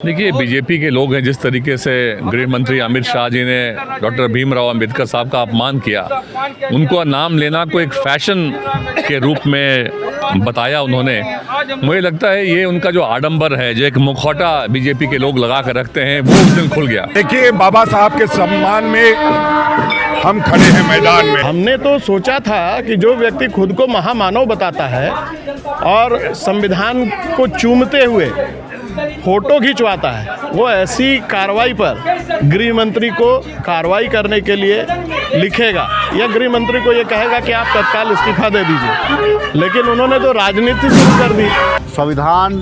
देखिए, बीजेपी के लोग हैं, जिस तरीके से गृह मंत्री अमित शाह जी ने डॉक्टर भीमराव अंबेडकर साहब का अपमान किया, उनको नाम लेना को एक फैशन के रूप में बताया उन्होंने। मुझे लगता है ये उनका जो आडंबर है, जो एक मुखौटा बीजेपी के लोग लगा कर रखते हैं, वो उस दिन खुल गया। देखिए, बाबा साहब के सम्मान में हम खड़े हैं मैदान में। हमने तो सोचा था कि जो व्यक्ति खुद को महामानव बताता है और संविधान को चूमते हुए फोटो खिंचवाता है, वो ऐसी कार्रवाई पर गृह मंत्री को कार्रवाई करने के लिए लिखेगा या गृह मंत्री को ये कहेगा कि आप तत्काल इस्तीफा दे दीजिए। लेकिन उन्होंने तो राजनीति शुरू कर दी। संविधान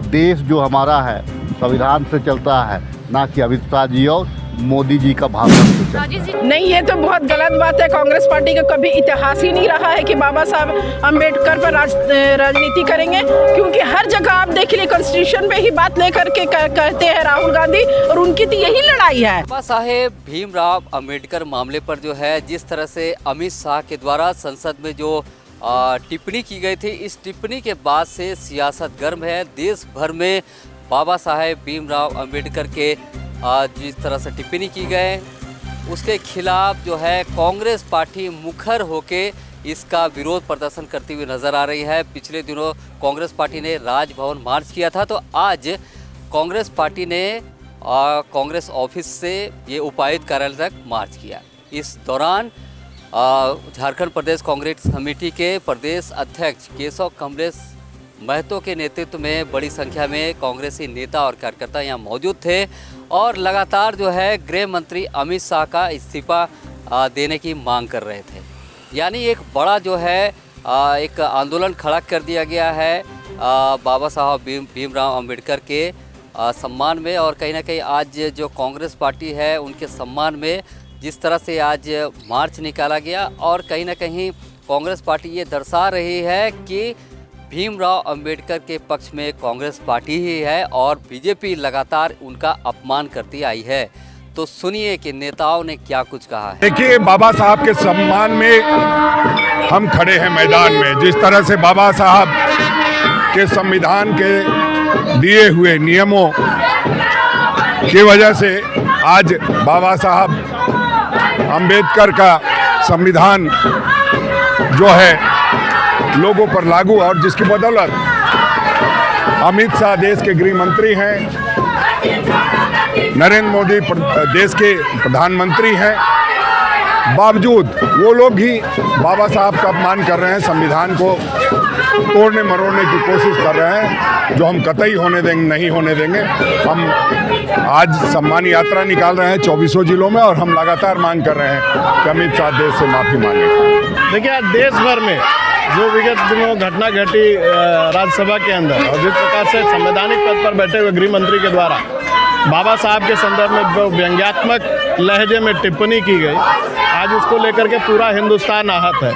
देश जो हमारा है संविधान से चलता है, ना कि अमित शाह जी और मोदी जी का भाषण से चलता है। नहीं, ये तो बहुत गलत बात है। कांग्रेस पार्टी का कभी इतिहास ही नहीं रहा है कि बाबा साहब अम्बेडकर पर राजनीति करेंगे, क्योंकि हर जगह आप देख लीजिए कॉन्स्टिट्यूशन पे ही बात लेकर के कहते हैं राहुल गांधी, और उनकी तो यही लड़ाई है। बाबा साहेब भीमराव अम्बेडकर मामले पर जो है, जिस तरह से अमित शाह के द्वारा संसद में जो टिप्पणी की गई थी, इस टिप्पणी के बाद से सियासत गर्म है। देश भर में बाबा साहेब भीमराव अम्बेडकर के जिस तरह से टिप्पणी की गए, उसके खिलाफ जो है कांग्रेस पार्टी मुखर होके इसका विरोध प्रदर्शन करती हुई नज़र आ रही है। पिछले दिनों कांग्रेस पार्टी ने राजभवन मार्च किया था, तो आज कांग्रेस पार्टी ने कांग्रेस ऑफिस से ये उपायुक्त कार्यालय तक मार्च किया। इस दौरान झारखंड प्रदेश कांग्रेस कमेटी के प्रदेश अध्यक्ष केशव कमलेश महतो के नेतृत्व में बड़ी संख्या में कांग्रेसी नेता और कार्यकर्ता यहाँ मौजूद थे और लगातार जो है गृह मंत्री अमित शाह का इस्तीफा देने की मांग कर रहे थे। यानी एक बड़ा जो है एक आंदोलन खड़ा कर दिया गया है बाबा साहब भीमराव अम्बेडकर के सम्मान में, और कहीं ना कहीं आज जो कांग्रेस पार्टी है उनके सम्मान में जिस तरह से आज मार्च निकाला गया, और कहीं ना कहीं कांग्रेस पार्टी ये दर्शा रही है कि भीमराव अंबेडकर के पक्ष में कांग्रेस पार्टी ही है और बीजेपी लगातार उनका अपमान करती आई है। तो सुनिए कि नेताओं ने क्या कुछ कहा है। देखिए, बाबा साहब के सम्मान में हम खड़े हैं मैदान में। जिस तरह से बाबा साहब के संविधान के दिए हुए नियमों की वजह से आज बाबा साहब अंबेडकर का संविधान जो है लोगों पर लागू, और जिसकी बदौलत अमित शाह देश के गृह मंत्री हैं, नरेंद्र मोदी देश के प्रधानमंत्री हैं, बावजूद वो लोग ही बाबा साहब का अपमान कर रहे हैं, संविधान को तोड़ने मरोड़ने की कोशिश कर रहे हैं, जो हम कतई नहीं होने देंगे। हम आज सम्मान यात्रा निकाल रहे हैं 24 जिलों में, और हम लगातार मांग कर रहे हैं कि अमित शाह देश से माफ़ी मांगे। देखिए, आज देश भर में जो विगत दिनों घटना घटी राज्यसभा के अंदर, और जिस प्रकार से संवैधानिक पद पर बैठे हुए गृह मंत्री के द्वारा बाबा साहब के संदर्भ में जो व्यंग्यात्मक लहजे में टिप्पणी की गई, आज उसको लेकर के पूरा हिंदुस्तान आहत है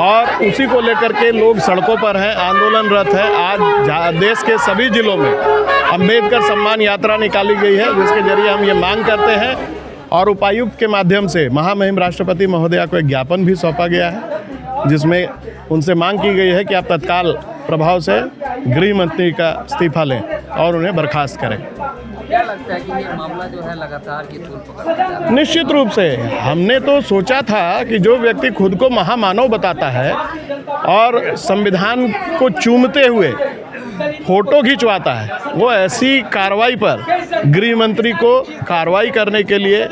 और उसी को लेकर के लोग सड़कों पर हैं, आंदोलनरत है। आज देश के सभी जिलों में अंबेडकर सम्मान यात्रा निकाली गई है, जिसके जरिए हम ये मांग करते हैं, और उपायुक्त के माध्यम से महामहिम राष्ट्रपति महोदया को एक ज्ञापन भी सौंपा गया है, जिसमें उनसे मांग की गई है कि आप तत्काल प्रभाव से गृह मंत्री का इस्तीफा लें और उन्हें बर्खास्त करें। क्या लगता है कि ये मामला जो है लगातार की तूल पकड़ रहा है? निश्चित रूप से हमने तो सोचा था कि जो व्यक्ति खुद को महामानव बताता है और संविधान को चूमते हुए फोटो खिंचवाता है, वो ऐसी कार्रवाई पर गृह मंत्री को कार्रवाई करने के लिए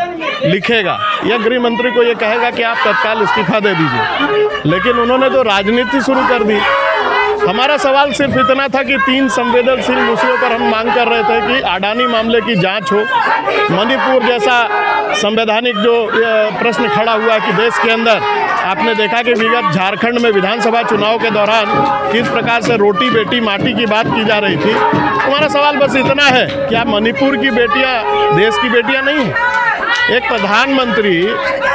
लिखेगा या गृह मंत्री को ये कहेगा कि आप तत्काल इस्तीफा दे दीजिए। लेकिन उन्होंने तो राजनीति शुरू कर दी। हमारा सवाल सिर्फ इतना था कि 3 संवेदनशील विषयों पर हम मांग कर रहे थे कि अडानी मामले की जांच हो, मणिपुर जैसा संवैधानिक जो प्रश्न खड़ा हुआ कि देश के अंदर आपने देखा कि विगत झारखंड में विधानसभा चुनाव के दौरान किस प्रकार से रोटी बेटी माटी की बात की जा रही थी। हमारा सवाल बस इतना है कि आप मणिपुर की बेटियां देश की बेटियां नहीं हैं। एक प्रधानमंत्री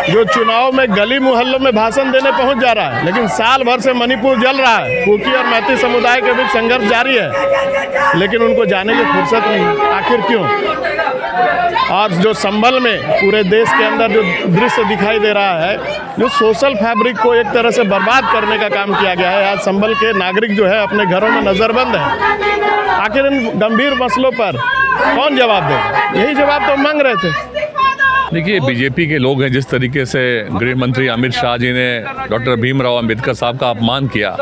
जो चुनाव में गली मोहल्लों में भाषण देने पहुंच जा रहा है, लेकिन साल भर से मणिपुर जल रहा है, कुकी और मैती समुदाय के बीच संघर्ष जारी है, लेकिन उनको जाने की फुर्सत नहीं। आखिर क्यों? और जो संभल में पूरे देश के अंदर जो दृश्य दिखाई दे रहा है जो सोशल फैब्रिक को एक तरह से बर्बाद करने का काम किया गया है। आज संभल के नागरिक जो है अपने घरों में नज़रबंद है। आखिर इन गंभीर मसलों पर कौन जवाब देगा? यही जवाब तो मांग रहे थे। देखिए, बीजेपी के लोग हैं, जिस तरीके से गृह मंत्री अमित शाह जी ने डॉक्टर भीमराव अंबेडकर साहब का अपमान किया,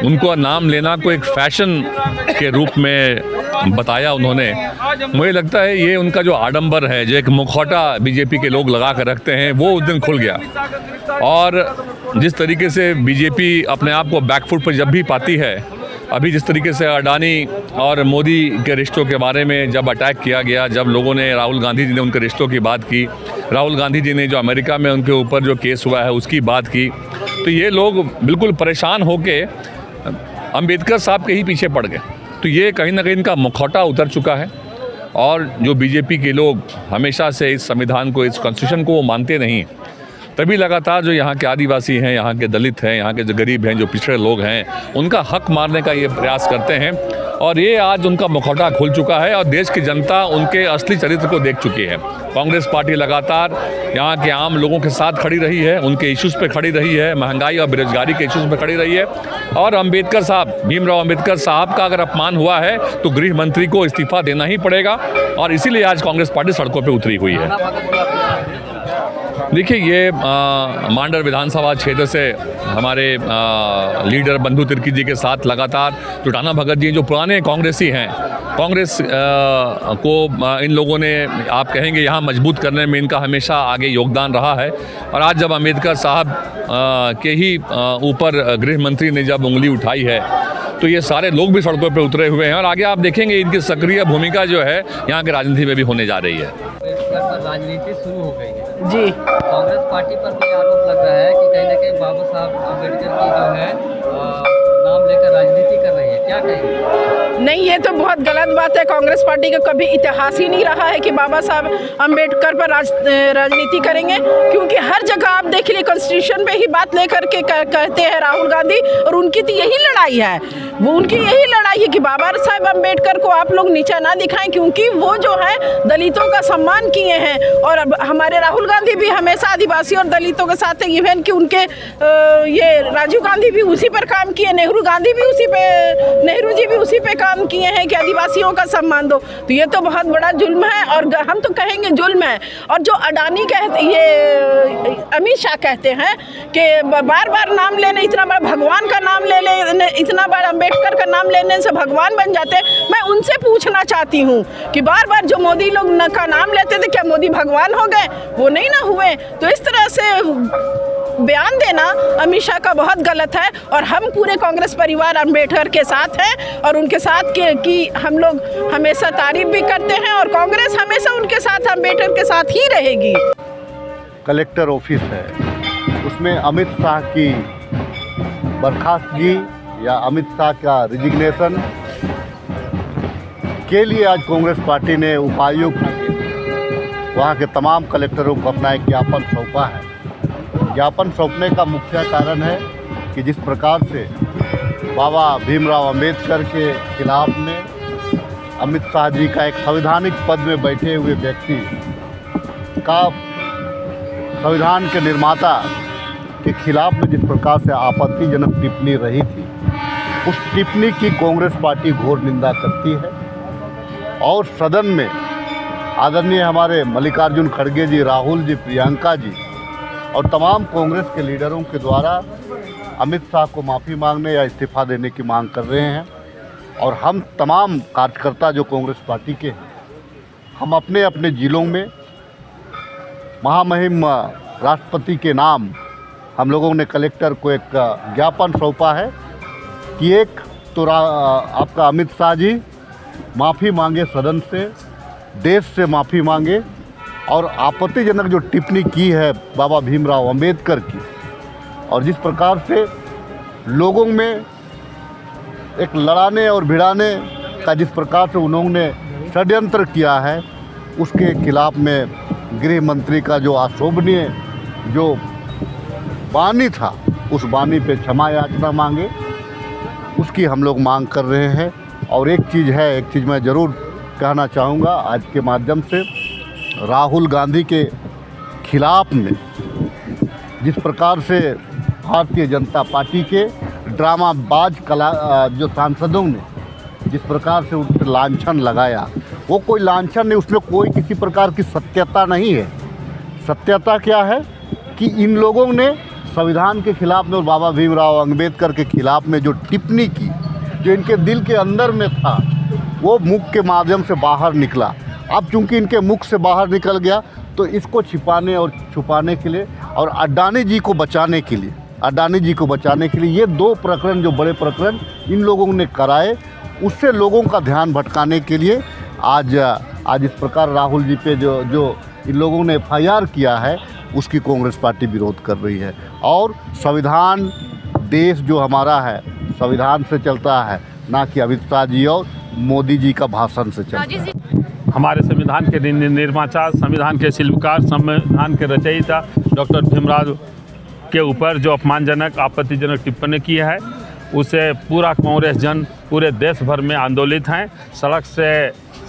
उनको नाम लेना को एक फैशन के रूप में बताया उन्होंने। मुझे लगता है ये उनका जो आडंबर है, जो एक मुखौटा बीजेपी के लोग लगा कर रखते हैं, वो उस दिन खुल गया। और जिस तरीके से बीजेपी अपने आप को बैकफुट पर जब भी पाती है, अभी जिस तरीके से अडानी और मोदी के रिश्तों के बारे में जब अटैक किया गया, जब लोगों ने राहुल गांधी जी ने उनके रिश्तों की बात की, राहुल गांधी जी ने जो अमेरिका में उनके ऊपर जो केस हुआ है उसकी बात की, तो ये लोग बिल्कुल परेशान होके अंबेडकर साहब के ही पीछे पड़ गए। तो ये कहीं ना कहीं इनका मुखौटा उतर चुका है। और जो बीजेपी के लोग हमेशा से इस संविधान को, इस कॉन्स्टिट्यूशन को वो मानते नहीं, तभी लगातार जो यहाँ के आदिवासी हैं, यहाँ के दलित हैं, यहाँ के जो गरीब हैं, जो पिछड़े लोग हैं, उनका हक मारने का ये प्रयास करते हैं। और ये आज उनका मुखौटा खुल चुका है और देश की जनता उनके असली चरित्र को देख चुकी है। कांग्रेस पार्टी लगातार यहाँ के आम लोगों के साथ खड़ी रही है, उनके इश्यूज़ पे खड़ी रही है, महंगाई और बेरोजगारी के इश्यूज़ पे खड़ी रही है। और अंबेडकर साहब, भीमराव अंबेडकर साहब का अगर अपमान हुआ है तो गृह मंत्री को इस्तीफा देना ही पड़ेगा। और इसीलिए आज कांग्रेस पार्टी सड़कों पर उतरी हुई है। देखिए, ये मांडर विधानसभा क्षेत्र से हमारे लीडर बंधु तिर्की जी के साथ लगातार जो टाना भगत जी जो पुराने कांग्रेसी हैं, कांग्रेस को इन लोगों ने, आप कहेंगे, यहाँ मजबूत करने में इनका हमेशा आगे योगदान रहा है। और आज जब अंबेडकर साहब के ही ऊपर गृह मंत्री ने जब उंगली उठाई है, तो ये सारे लोग भी सड़कों पर उतरे हुए हैं। और आगे आप देखेंगे इनकी सक्रिय भूमिका जो है यहाँ की राजनीति में भी होने जा रही है। राजनीति शुरू हो गई है जी। कांग्रेस पार्टी पर भी आरोप लग रहा है कि कहीं ना कहीं बाबा साहब अम्बेडकर की जो है नाम लेकर राजनीति कर रही है, क्या कहेंगे? नहीं, ये तो बहुत गलत बात है। कांग्रेस पार्टी का कभी इतिहास ही नहीं रहा है कि बाबा साहब अम्बेडकर पर राजनीति करेंगे, क्योंकि हर जगह आप देख लिए कॉन्स्टिट्यूशन पे ही बात लेकर के कहते हैं राहुल गांधी। और उनकी तो यही लड़ाई है, वो उनकी यही लड़ाई है कि बाबा साहब अम्बेडकर को आप लोग नीचा ना दिखाएं, क्योंकि वो जो है दलितों का सम्मान किए हैं। और अब हमारे राहुल गांधी भी हमेशा आदिवासी और दलितों के साथ है। इवन कि उनके ये राजीव गांधी भी उसी पर काम किए, नेहरू जी भी उसी पे काम किए हैं कि आदिवासियों का सम्मान दो। तो ये तो बहुत बड़ा जुल्म है, और हम तो कहेंगे जुल्म है। और जो अडानी कहते, ये अमित शाह कहते हैं कि बार बार नाम लेने, इतना बड़ा भगवान का नाम ले लेने, इतना बार अम्बेडकर का नाम लेने से भगवान बन जाते हैं। मैं उनसे पूछना चाहती हूँ कि बार बार जो मोदी लोग का नाम लेते थे, क्या मोदी भगवान हो गए? वो नहीं ना हुए। तो इस तरह से बयान देना अमित शाह का बहुत गलत है। और हम पूरे कांग्रेस परिवार अम्बेडकर के साथ हैं, और उनके साथ की हम लोग हमेशा तारीफ भी करते हैं, और कांग्रेस हमेशा उनके साथ, अम्बेडकर के साथ ही रहेगी। कलेक्टर ऑफिस है, उसमें अमित शाह की बर्खास्तगी या अमित शाह का रिजिग्नेशन के लिए आज कांग्रेस पार्टी ने उपायुक्त, वहाँ के तमाम कलेक्टरों को अपना एक ज्ञापन सौंपा है। ज्ञापन सौंपने का मुख्य कारण है कि जिस प्रकार से बाबा भीमराव अंबेडकर के खिलाफ में अमित शाह जी का एक संवैधानिक पद में बैठे हुए व्यक्ति का संविधान के निर्माता के खिलाफ में जिस प्रकार से आपत्तिजनक टिप्पणी रही थी, उस टिप्पणी की कांग्रेस पार्टी घोर निंदा करती है। और सदन में आदरणीय हमारे मल्लिकार्जुन खड़गे जी, राहुल जी, प्रियंका जी और तमाम कांग्रेस के लीडरों के द्वारा अमित शाह को माफ़ी मांगने या इस्तीफा देने की मांग कर रहे हैं। और हम तमाम कार्यकर्ता जो कांग्रेस पार्टी के हैं, हम अपने अपने ज़िलों में महामहिम राष्ट्रपति के नाम हम लोगों ने कलेक्टर को एक ज्ञापन सौंपा है कि एक तो आपका अमित शाह जी माफ़ी मांगे सदन से, देश से माफ़ी मांगे, और आपत्तिजनक जो टिप्पणी की है बाबा भीमराव अंबेडकर की, और जिस प्रकार से लोगों में एक लड़ाने और भिड़ाने का जिस प्रकार से उन्होंने षड्यंत्र किया है, उसके खिलाफ में गृह मंत्री का जो अशोभनीय जो वाणी था, उस वाणी पे क्षमा याचना मांगे, उसकी हम लोग मांग कर रहे हैं। और एक चीज़ मैं ज़रूर कहना चाहूँगा आज के माध्यम से, राहुल गांधी के खिलाफ में जिस प्रकार से भारतीय जनता पार्टी के ड्रामाबाज जो सांसदों ने जिस प्रकार से उन पर लांछन लगाया, वो कोई लांछन नहीं, उसमें कोई किसी प्रकार की सत्यता नहीं है। सत्यता क्या है कि इन लोगों ने संविधान के खिलाफ में और बाबा भीमराव अंबेडकर के खिलाफ में जो टिप्पणी की, जो इनके दिल के अंदर में था, वो मुख के माध्यम से बाहर निकला। अब चूंकि इनके मुख से बाहर निकल गया तो इसको छिपाने और छुपाने के लिए और अडानी जी को बचाने के लिए ये दो प्रकरण, जो बड़े प्रकरण इन लोगों ने कराए, उससे लोगों का ध्यान भटकाने के लिए आज इस प्रकार राहुल जी पे जो इन लोगों ने FIR किया है, उसकी कांग्रेस पार्टी विरोध कर रही है। और संविधान, देश जो हमारा है संविधान से चलता है, ना कि अमित शाह जी और मोदी जी का भाषण से चलता है। हमारे संविधान के निर्माता, संविधान के शिल्पकार, संविधान के रचयिता डॉक्टर भीमराव के ऊपर जो अपमानजनक, आपत्तिजनक टिप्पणी की है, उसे पूरा कांग्रेस जन पूरे देश भर में आंदोलित हैं। सड़क से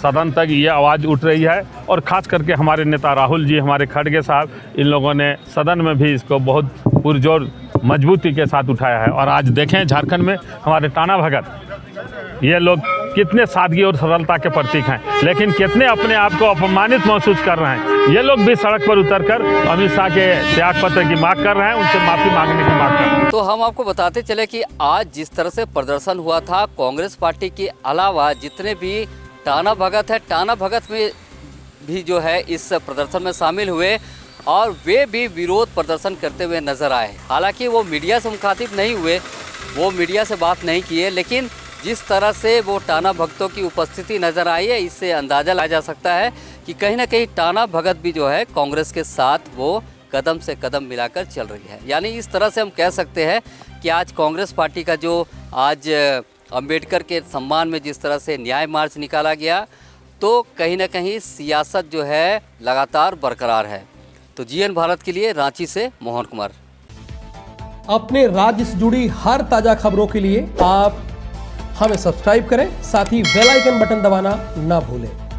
सदन तक ये आवाज़ उठ रही है और ख़ास करके हमारे नेता राहुल जी, हमारे खड़गे साहब, इन लोगों ने सदन में भी इसको बहुत पुरजोर मजबूती के साथ उठाया है। और आज देखें झारखंड में हमारे टाना भगत, ये लोग कितने सादगी और सरलता के प्रतीक हैं, लेकिन कितने अपने आप को अपमानित महसूस कर रहे हैं। ये लोग भी सड़क पर उतरकर अमित शाह के त्यागपत्र की मांग कर रहे हैं, उनसे माफ़ी मांगने की मांग कर रहे हैं। तो हम आपको बताते चले कि आज जिस तरह से प्रदर्शन हुआ था, कांग्रेस पार्टी के अलावा जितने भी टाना भगत है, टाना भगत में भी जो है इस प्रदर्शन में शामिल हुए और वे भी विरोध प्रदर्शन करते हुए नजर आए। हालांकि वो मीडिया से मुखातिब नहीं हुए, वो मीडिया से बात नहीं किए, लेकिन जिस तरह से वो टाना भगतों की उपस्थिति नज़र आई है, इससे अंदाज़ा लगाया जा सकता है कि कहीं ना कहीं टाना भगत भी जो है कांग्रेस के साथ वो कदम से कदम मिलाकर चल रही है। यानी इस तरह से हम कह सकते हैं कि आज कांग्रेस पार्टी का जो आज अंबेडकर के सम्मान में जिस तरह से न्याय मार्च निकाला गया, तो कहीं ना कहीं सियासत जो है लगातार बरकरार है। तो GN भारत के लिए रांची से मोहन कुमार। अपने राज्य से जुड़ी हर ताज़ा खबरों के लिए आप हमें सब्सक्राइब करें, साथ ही बेल आइकन बटन दबाना ना भूलें।